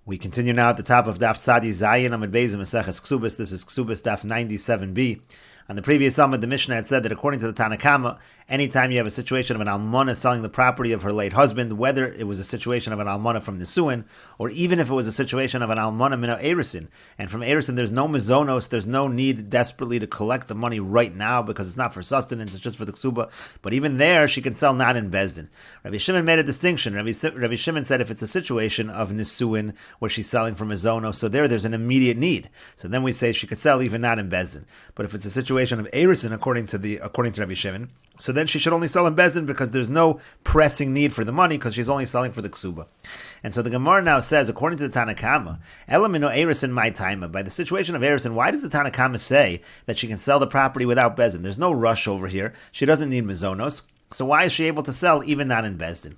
We continue now at the top of Daf Tzadi Zayin Amud Beis Mesechet Kesuvos. This is Kesuvos Daf 97b. On the previous Amud, the Mishnah had said that according to the Tanna Kama, anytime you have a situation of an almana selling the property of her late husband, whether it was a situation of an almana from Nisuin, or even if it was a situation of an almana mina erisin, and from erisin there's no mizonos, there's no need desperately to collect the money right now because it's not for sustenance, it's just for the ksuba, but even there she can sell not in Bezdin. Rabbi Shimon made a distinction. Rabbi Shimon said if it's a situation of Nisuin where she's selling for mizonos, so there's an immediate need. So then we say she could sell even not in Bezdin. But if it's a situation of erisin according to Rabbi Shimon, so then she should only sell in Bezdin because there's no pressing need for the money because she's only selling for the ksuba. And so the Gemara now says, according to the Tanna Kama, Elamino erisin my time. By the situation of erisin, why does the Tanna Kama say that she can sell the property without Bezdin? There's no rush over here. She doesn't need mizonos. So why is she able to sell even not in Bezdin?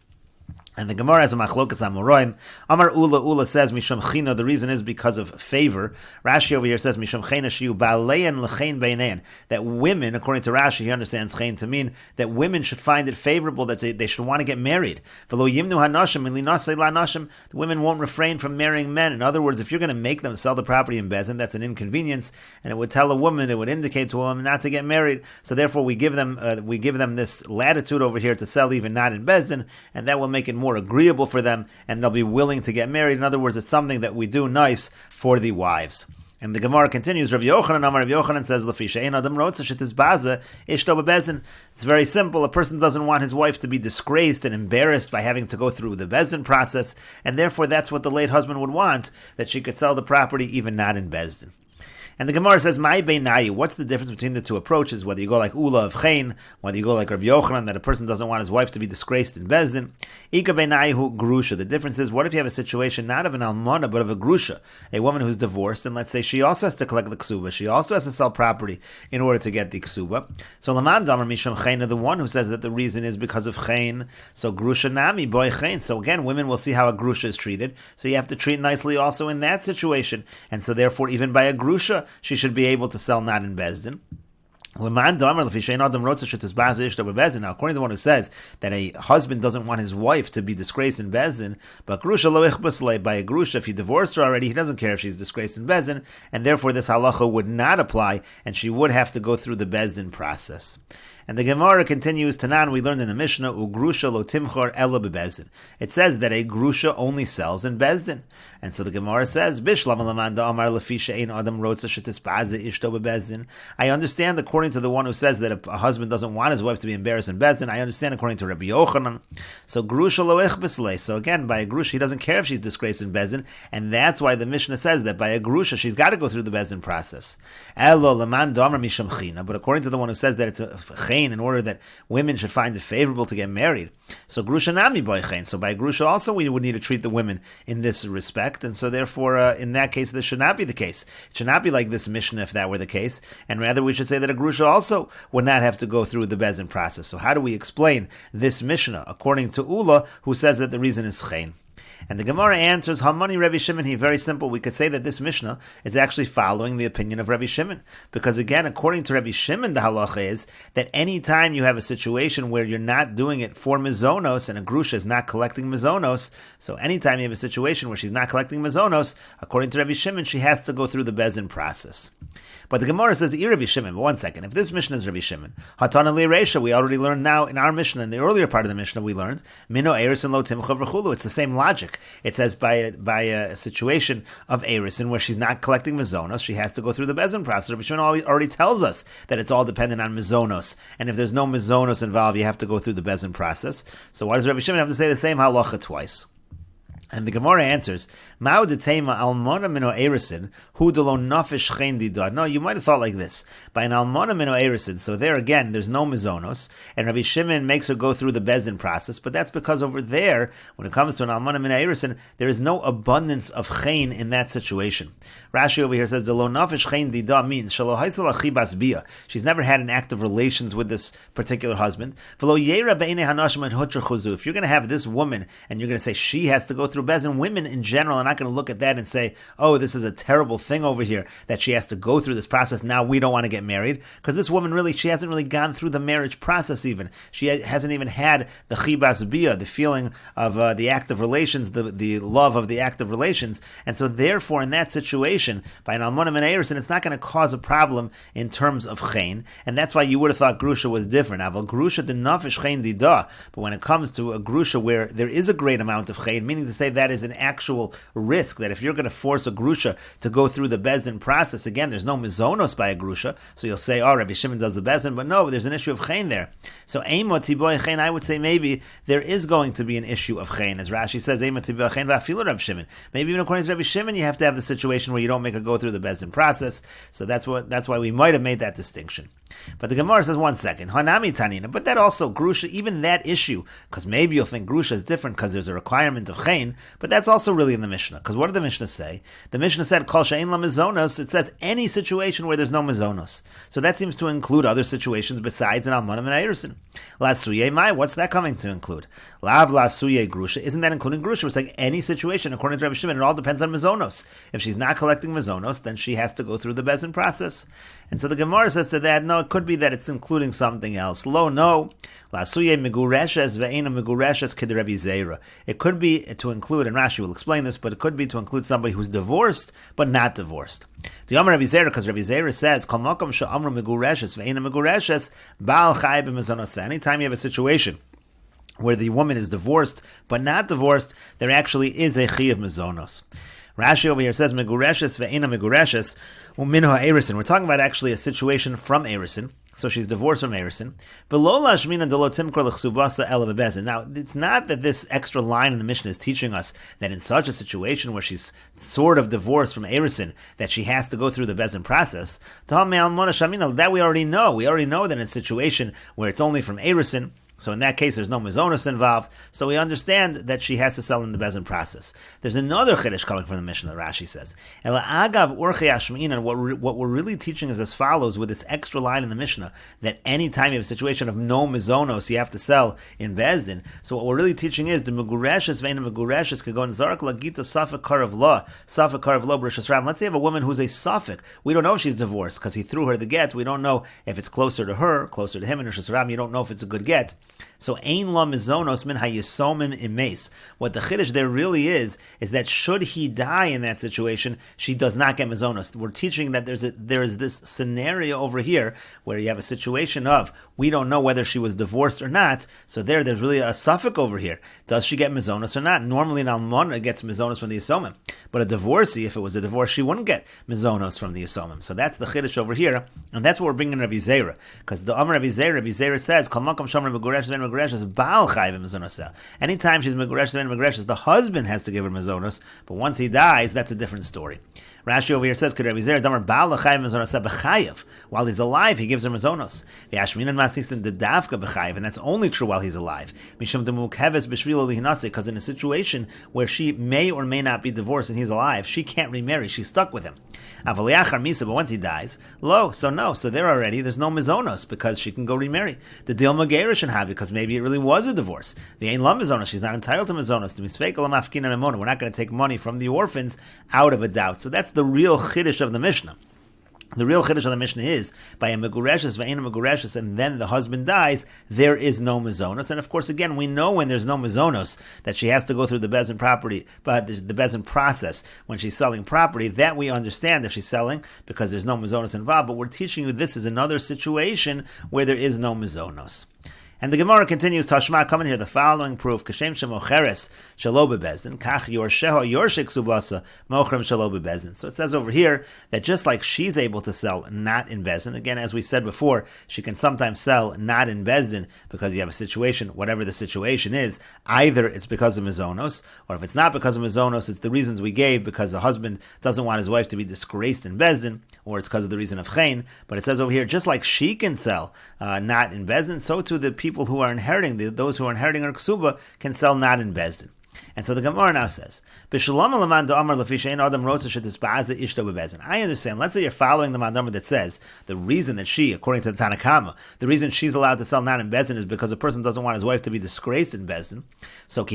And the Gemara has a machlokas amoraim. Amar Ula says misham china. The reason is because of favor. Rashi over here says misham china shiu ba'alein l'chein beinein. That women, according to Rashi, he understands chein to mean that women should find it favorable that they should want to get married. V'lo yimnu hanashim linasei la'nashim. The women won't refrain from marrying men. In other words, if you're going to make them sell the property in Bezdin, that's an inconvenience, and it would tell a woman, it would indicate to a woman not to get married. So therefore, we give them this latitude over here to sell even not in Bezdin, and that will make it more agreeable for them, and they'll be willing to get married. In other words, it's something that we do nice for the wives. And the Gemara continues. Rabbi Yochanan says, "Lefisha ein adam rotza shetizbaza ishto bebezdin." It's very simple. A person doesn't want his wife to be disgraced and embarrassed by having to go through the bezdin process, and therefore that's what the late husband would want, that she could sell the property even not in bezdin. And the Gemara says, "Mai beinayu." What's the difference between the two approaches? Whether you go like Ula of Chain, whether you go like Rabbi Yochanan, that a person doesn't want his wife to be disgraced in Bezdin. Ika beinayu grusha. The difference is, what if you have a situation not of an almana but of a grusha, a woman who's divorced, and let's say she also has to collect the ksuba, she also has to sell property in order to get the ksuba. So Laman Damar Misham Chain, the one who says that the reason is because of Chain. So grusha nami boy Chain. So again, women will see how a grusha is treated. So you have to treat nicely also in that situation, and so therefore, even by a grusha, she should be able to sell not in Bezdin. Now, according to the one who says that a husband doesn't want his wife to be disgraced in Bezdin, but grusha lo ichbas by a grusha, if he divorced her already, he doesn't care if she's disgraced in Bezdin, and therefore this halacha would not apply, and she would have to go through the Bezdin process. And the Gemara continues, Tanan, we learned in the Mishnah, Ugrusha lo timchor ela bebezdin. It says that a grusha only sells in Bezdin. And so the Gemara says, Bishlam alamanda amar lefisha ein adam rotza shetispaze ishto bebezdin. I understand according to the one who says that a husband doesn't want his wife to be embarrassed in Bezdin. I understand according to Rabbi Yochanan. So grusha lo ichbis. So again, by a grusha, he doesn't care if she's disgraced in Bezdin. And that's why the Mishnah says that by a grusha, she's got to go through the Bezdin process. Elo lamanda amar misham china. But according to the one who says that it's a in order that women should find it favorable to get married. So grusha nami boy chen. So by grusha also we would need to treat the women in this respect, and so therefore in that case this should not be the case. It should not be like this Mishnah if that were the case, and rather we should say that a grusha also would not have to go through the Bezdin process. So how do we explain this Mishnah according to Ula, who says that the reason is chen? And the Gemara answers, Hamani Rabbi Shimon, very simple. We could say that this Mishnah is actually following the opinion of Rabbi Shimon. Because again, according to Rabbi Shimon, the halacha is that any time you have a situation where you're not doing it for mizonos, and a grusha is not collecting mizonos, so anytime you have a situation where she's not collecting mizonos, according to Rabbi Shimon, she has to go through the Bezdin process. But the Gemara says, Rabbi Shimon, but one second, if this Mishnah is Rabbi Shimon, Hatana li Reisha, we already learned now in our Mishnah, in the earlier part of the Mishnah, we learned, Mino Erisin lo timcha v'chulu. It's the same logic. It says by a situation of erisin where she's not collecting mizonos, she has to go through the Bezdin process. Rabbi Shimon already tells us that it's all dependent on mizonos, and if there's no mizonos involved, you have to go through the Bezdin process. So why does Rabbi Shimon have to say the same halacha twice? And the Gemara answers, Ma'u detema almona mino erisin, hu delo nafish chen dida. No, you might have thought like this. By an almona mino erisin, so there again, there's no mizonos, and Rabbi Shimon makes her go through the Bezdin process, but that's because over there, when it comes to an almona mino erisin, there is no abundance of chen in that situation. Rashi over here says, Delo nafish chen dida means, shalo haisel achibas bia. She's never had an act of relations with this particular husband. V'lo yera be'inei hanashim et hutcher chuzu. If you're going to have this woman, and you're going to say she has to go through through Bezin, women in general are not going to look at that and say, oh, this is a terrible thing over here that she has to go through this process. Now we don't want to get married. Because this woman really, she hasn't really gone through the marriage process even. She hasn't even had the chibas bia, the feeling of the act of relations, the love of the act of relations. And so therefore, in that situation, by an almonim and erusin, it's not going to cause a problem in terms of chen. And that's why you would have thought grusha was different. Aval grusha de nafish chen dida. But when it comes to a grusha where there is a great amount of chen, meaning to say that is an actual risk, that if you're going to force a grusha to go through the bezin process, again, there's no mizonos by a grusha, so you'll say, oh, Rabbi Shimon does the bezin, but no, there's an issue of chen there. So eimo tiboy chen, I would say maybe there is going to be an issue of chen, as Rashi says, eimo tiboy chen va'afilu Rabbi Shimon. Maybe even according to Rabbi Shimon, you have to have the situation where you don't make her go through the bezin process. So that's why we might have made that distinction. But the Gemara says, one second, Hanami Tanina, but that also, grusha, even that issue, because maybe you'll think grusha is different because there's a requirement of chen, but that's also really in the Mishnah. Because what did the Mishnah say? The Mishnah said, Kol she'ein la mizonos, it says any situation where there's no mizonos. So that seems to include other situations besides an almonim and erusin. La suye mai, what's that coming to include? Lav la suye grusha, isn't that including grusha? We're saying any situation, according to Rabbi Shimon, it all depends on mizonos. If she's not collecting mizonos, then she has to go through the bezin process. And so the Gemara says to that, no, it could be that it's including something else. Lo, no. La suye migureshes ve'ena migureshes kid Rabbi Zera. It could be to include, and Rashi will explain this, but it could be to include somebody who's divorced, but not divorced. The Amar Rabbi Zera, because Rabbi Zera says, Kol makom she'amru migureshes ve'ena migureshes, ba'al chai b'mizonos. Anytime you have a situation where the woman is divorced, but not divorced, there actually is a chi of mizonos. Rashi over here says, Megureshes ve'ena megureshes u'minha erusin. We're talking about actually a situation from erusin. So she's divorced from erusin. Now, it's not that this extra line in the Mishnah is teaching us that in such a situation where she's sort of divorced from erusin, that she has to go through the bezin process. That we already know. We already know that in a situation where it's only from erusin, so in that case, there's no mizonos involved, so we understand that she has to sell in the bezin process. There's another chiddush coming from the Mishnah, Rashi says. And what we're really teaching is as follows, with this extra line in the Mishnah, that any time you have a situation of no mizonos, you have to sell in bezin. So what we're really teaching is, the megureshes ve'ena megureshes could go in zark lagita safek karav law, safek karav law b'rishas ram. Let's say you have a woman who's a safek. We don't know if she's divorced, because he threw her the get. We don't know if it's closer to her, closer to him in rishas ram. You don't know if it's a good get. So ein la mizonos min hayisomim imes. What the chiddush there really is that should he die in that situation, she does not get mizonos. We're teaching that there is this scenario over here where you have a situation of we don't know whether she was divorced or not. So there's really a suffix over here. Does she get mizonos or not? Normally an almona gets mizonos from the yisomim, but a divorcee, if it was a divorce, she wouldn't get mizonos from the yisomim. So that's the chiddush over here, and that's what we're bringing Rabbi Zera, because the Amar Rabbi Zera says Kol makom shomer meguresh ben megureshes baal chayv mizonos. Anytime she's meguresh ben megureshes, the husband has to give her mizonos, but once he dies, that's a different story. Rashi over here says, Rabbi Zera damar baal chayv mizonos b'chayev. While he's alive, he gives her mizonos. V'yashminan masisin de davka b'chayev, and that's only true while he's alive. Mishum demukheves b'shvilo lihinase, because in a situation where she may or may not be divorced and he's alive, she can't remarry. She's stuck with him. Avaliyachar misa, but once he dies, so there already, there's no mizonos because she can go remarry. The deal magerish and have, because maybe it really was a divorce. The ain la mizonos, she's not entitled to mizonos. We're not going to take money from the orphans out of a doubt. So that's the real chiddush of the Mishnah. The real chiddush of the Mishnah is, by a megureshes, ve'ena megureshes, and then the husband dies, there is no mizonos. And of course, again, we know when there's no mizonos, that she has to go through the bezin property, but the bezin process when she's selling property, that we understand if she's selling, because there's no mizonos involved, but we're teaching you this is another situation where there is no mizonos. And the Gemara continues, Tashma, come in here, the following proof, Kashem shemocheres shelo bebezin, kach yorsheho yorshek subasa, mochrem shelo bebezin. So it says over here that just like she's able to sell not in bezin, again, as we said before, she can sometimes sell not in bezin because you have a situation, whatever the situation is, either it's because of mizonos, or if it's not because of mizonos, it's the reasons we gave, because the husband doesn't want his wife to be disgraced in bezin, or it's because of the reason of chen. But it says over here, just like she can sell not in bezin, so too the people who are inheriting, those who are inheriting her ksuba, can sell not in bezin. And so the Gemara now says, I understand. Let's say you're following the mandamar that says the reason that she, according to the Tanakama, the reason she's allowed to sell not in Bezdin is because a person doesn't want his wife to be disgraced in Bezdin. So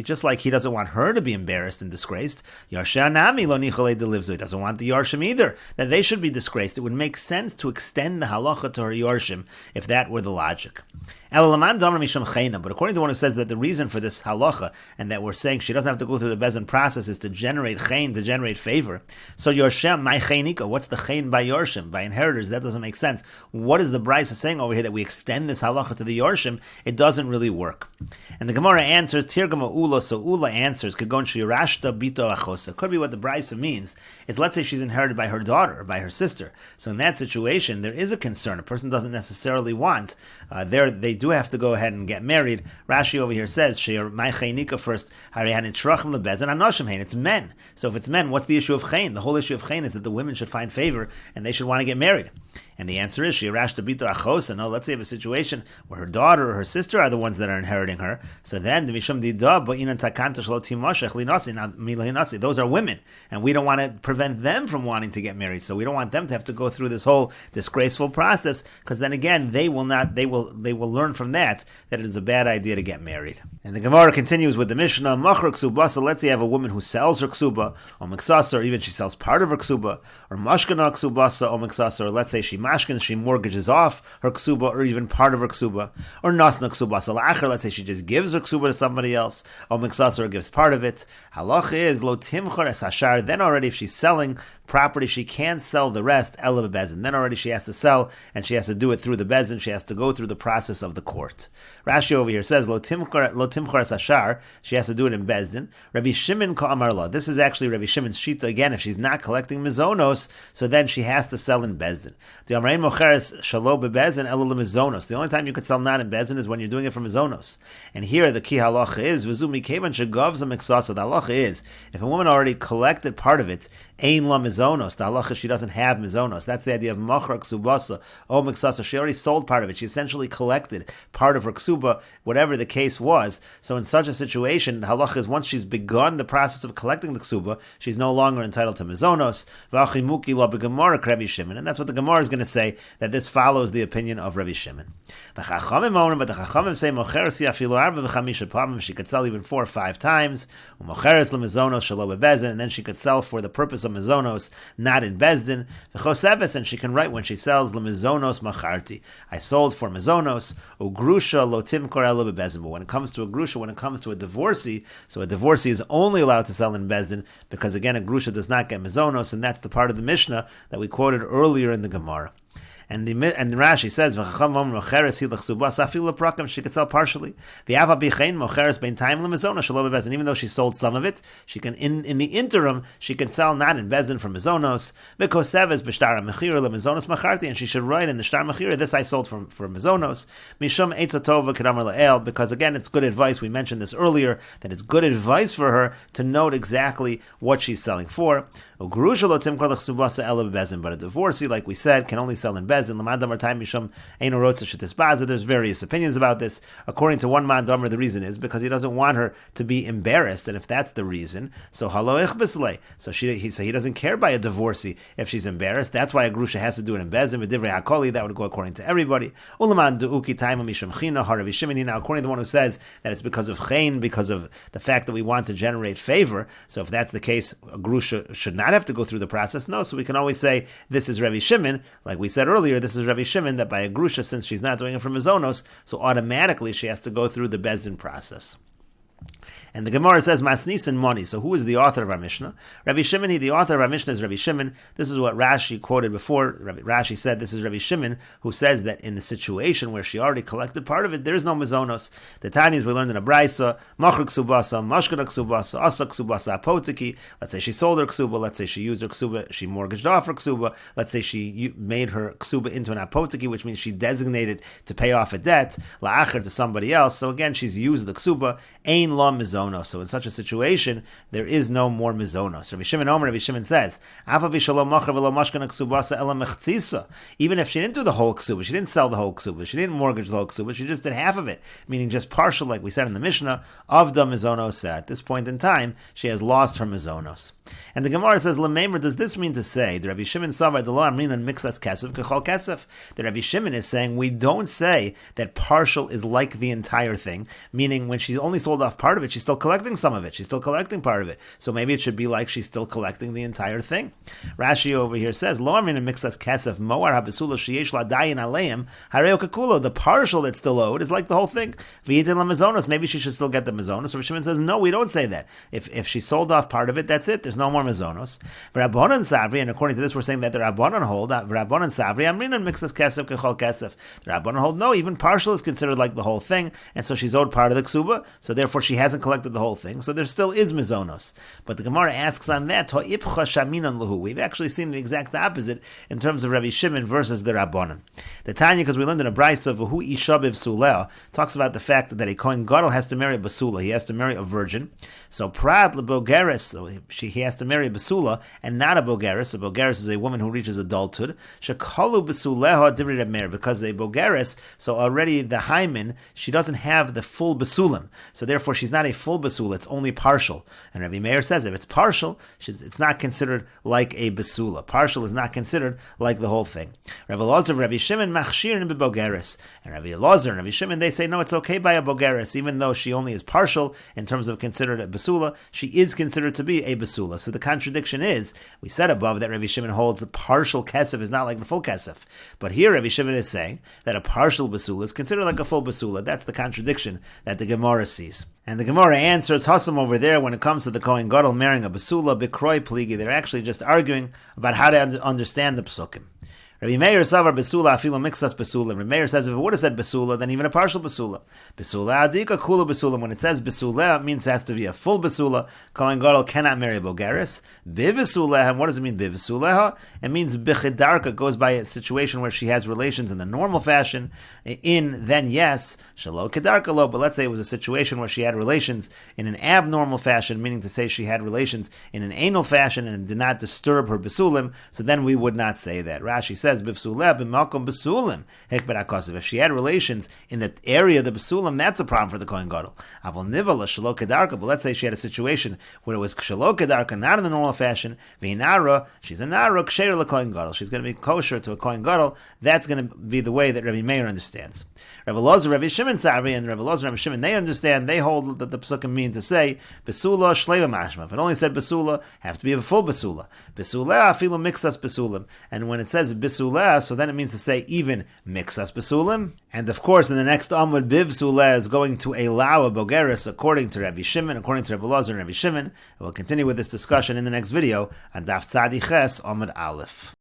just like he doesn't want her to be embarrassed and disgraced, he doesn't want the Yarshim either, that they should be disgraced. It would make sense to extend the halacha to her Yarshim if that were the logic. But according to the one who says that the reason for this halacha and that we're saying she doesn't have to go through the bezin process is to generate chen, to generate favor. So Yorshem, my cheinika, what's the chen by Yorshim, by inheritors? That doesn't make sense. What is the Brisa saying over here that we extend this halacha to the Yorshim? It doesn't really work. And the Gemara answers, Tirgama Ula, so Ula answers, Kagon Shirashta Bito Achosa. Could be what the Brisa means is, let's say she's inherited by her daughter or by her sister. So in that situation, there is a concern. A person doesn't necessarily want, they do have to go ahead and get married. Rashi over here says, my chaynika first, it's men. So if it's men, what's the issue of chayn? The whole issue of chayn is that the women should find favor and they should want to get married. And the answer is, let's say you have a situation where her daughter or her sister are the ones that are inheriting her. So then, those are women. And we don't want to prevent them from wanting to get married. So we don't want them to have to go through this whole disgraceful process, because then again, they will learn from that it is a bad idea to get married. And the Gemara continues with the Mishnah, Machar Ksubasa, let's say you have a woman who sells her Ksuba, or Miksasa, or even she sells part of her Ksuba, or Mashkana Ksubasa, or Miksasa, or let's say she mortgages off her ksuba or even part of her ksuba, or nasna ksubasa la'acher, let's say she just gives her ksuba to somebody else, or miksasa, or gives part of it. Halach is lo timchar es hashar, then already if she's selling property, she can't sell the rest, ela bebezin. Then already she has to sell, and she has to do it through the bezin, she has to go through the process of the court. Rashi over here says, lo timchar es hashar, she has to do it in bezdin. Rabbi Shimon ka'amar la, this is actually Rabbi Shimon's shita again, if she's not collecting mizonos, so then she has to sell in bezdin. The only time you could sell not in bezin is when you're doing it from mizonos. And here the key halacha is, the halacha is, if a woman already collected part of it, ein la mizonos, the halacha she doesn't have mizonos. That's the idea of machar ksubasa, o miksasa. She already sold part of it. She essentially collected part of her ksuba, whatever the case was. So in such a situation, the halacha is once she's begun the process of collecting the ksuba, she's no longer entitled to mizonos. And that's what the Gemara is going to say, that this follows the opinion of Rabbi Shimon. But the Chachamim say she could sell even 4 or 5 times, and then she could sell for the purpose of mizonos, not in bezdin. And she can write when she sells lemizonos macharti, I sold for mizonos. Ugrusha lo timkor elo bebezdin. But when it comes to a grusha, when it comes to a divorcee, so a divorcee is only allowed to sell in bezdin, because again a grusha does not get mizonos, and that's the part of the Mishnah that we quoted earlier in the Gemara. And Rashi says, she could sell partially. And even though she sold some of it, she can in the interim she can sell not in bezin for mizonos. And she should write in the shtar mechira, this I sold for mizonos. Because again, it's good advice. We mentioned this earlier, that it's good advice for her to note exactly what she's selling for. But a divorcee, like we said, can only sell in bezin. There's various opinions about this. According to one man damer, the reason is because he doesn't want her to be embarrassed, and if that's the reason, so he doesn't care by a divorcee if she's embarrassed. That's why a grusha has to do it in bezin. That would go according to everybody. Now, according to the one who says that it's because of chen, because of the fact that we want to generate favor, so if that's the case, a grusha should not have to go through the process. No, so we can always say this is Rabbi Shimon, like we said earlier, this is Rabbi Shimon, that by a grusha, since she's not doing it from mizonos, so automatically she has to go through the bezdin process. And the Gemara says, Masnis and Moni. So who is the author of our Mishnah? Rabbi Shimon, the author of our Mishnah is Rabbi Shimon. This is what Rashi quoted before. Rashi said this is Rabbi Shimon, who says that in the situation where she already collected part of it, there is no mizonos. The Tanis we learned in a Braisa, Machar Ksubasa, Mashkana Ksubasa, Asa Ksubasa, Apotiki. Let's say she sold her Ksuba, let's say she used her Ksuba, she mortgaged off her Ksuba, let's say she made her Ksuba into an Apotiki, which means she designated to pay off a debt, La'acher to somebody else. So again, she's used the Ksuba, Ein La Mizonos. mizonos. So in such a situation, there is no more mizonos. Rabbi Shimon says, even if she didn't do the whole ksuba, she didn't sell the whole ksuba, she didn't mortgage the whole ksuba, she just did half of it, meaning just partial, like we said in the Mishnah, of the mizonos. At this point in time, she has lost her mizonos. And the Gemara says, Lemeimer, does this mean to say, the Rabbi Shimon Savar, the law Amrinan mixas kesef kechol kesef? The Rabbi Shimon is saying, we don't say that partial is like the entire thing, meaning when she only sold off part of it, she's still collecting some of it, she's still collecting part of it. So maybe it should be like she's still collecting the entire thing. Rashi over here says, Lo Amrinan mixas kesef moar habesula sheyesh la dayin aleim hareo kakulo. The partial that's still owed is like the whole thing. V'yitin la mizonos. Maybe she should still get the mizonos. Rabbi Shimon says, no, we don't say that. If she sold off part of it, that's it. There's no more mizonos. Rabbanan Savri, and according to this, we're saying that the Rabbanan hold, Rabbanan Savri, Amrinan mixes kesef kechol kesef. The Rabbanan hold, no, even partial is considered like the whole thing, and so she's owed part of the ksuba, so therefore she hasn't collected the whole thing, so there still is mizonos. But the Gemara asks on that, we've actually seen the exact opposite in terms of Rabbi Shimon versus the Rabbanan. The Tanya, because we learned in a brayso of V'hu isha b'vsuleh, talks about the fact that a Kohen Gadol has to marry a basula, he has to marry a virgin. So prat lebogeres, so he has to marry a basula and not a bogeres. A bogeres is a woman who reaches adulthood. Shekalu basuleha divri Reb Meir, because a bogeres, so already the hymen, she doesn't have the full basulim, so therefore she's not a full basula, it's only partial. And Rabbi Meir says if it's partial, it's not considered like a basula. Partial is not considered like the whole thing. Rabbi Elazar, Rabbi Shimon machshirin b'bogeres, and Rabbi Elazar and Rabbi Shimon, they say no, it's okay by a bogeres, even though she only is partial in terms of considered a basula, she is considered to be a basula. So the contradiction is, we said above that Rabbi Shimon holds the partial kesef is not like the full kesef, but here Rabbi Shimon is saying that a partial basula is considered like a full basula. That's the contradiction that the Gemara sees. And the Gemara answers Hassam over there when it comes to the Kohen Gadol marrying a basula, bikroi pligi. They're actually just arguing about how to understand the psukim. Rabbi Meir savar basula afilo mixas basula. Rabbi Meir says if it would have said basula, then even a partial basula. Basula adika kula basula. When it says basula, it means it has to be a full basula. Kohen Gadol cannot marry a bogeres. Bivasuleha. And what does it mean bivasuleha? It means bichidarka, goes by a situation where she has relations in the normal fashion. Then yes, shalo kedarka lo. But let's say it was a situation where she had relations in an abnormal fashion, meaning to say she had relations in an anal fashion and did not disturb her basulim. So then we would not say that. Rashi says if she had relations in the area of the basulim, that's a problem for the Kohen Gadol. But let's say she had a situation where it was shelo kedarka, not in the normal fashion. She's a nara ksher leKohen Gadol. She's going to be kosher to a Kohen Gadol. That's going to be the way that Rabbi Meir understands. Rabbi Elazar, Rabbi Shimon Savri, and Rabbi Elazar, Rabbi Shimon, they understand. They hold that the psukim mean to say basula shleiva mashma. If it only said basula, have to be a full basula. Basula afilu mixas basulim. And when it says basula, so then it means to say even mixas basulim. And of course, in the next Amud, biv sulah is going to allow a bogeres according to Rabbi Shimon, according to Rabbi Elazar and Rabbi Shimon. We'll continue with this discussion in the next video on Daf Tzadi Ches Amud Aleph.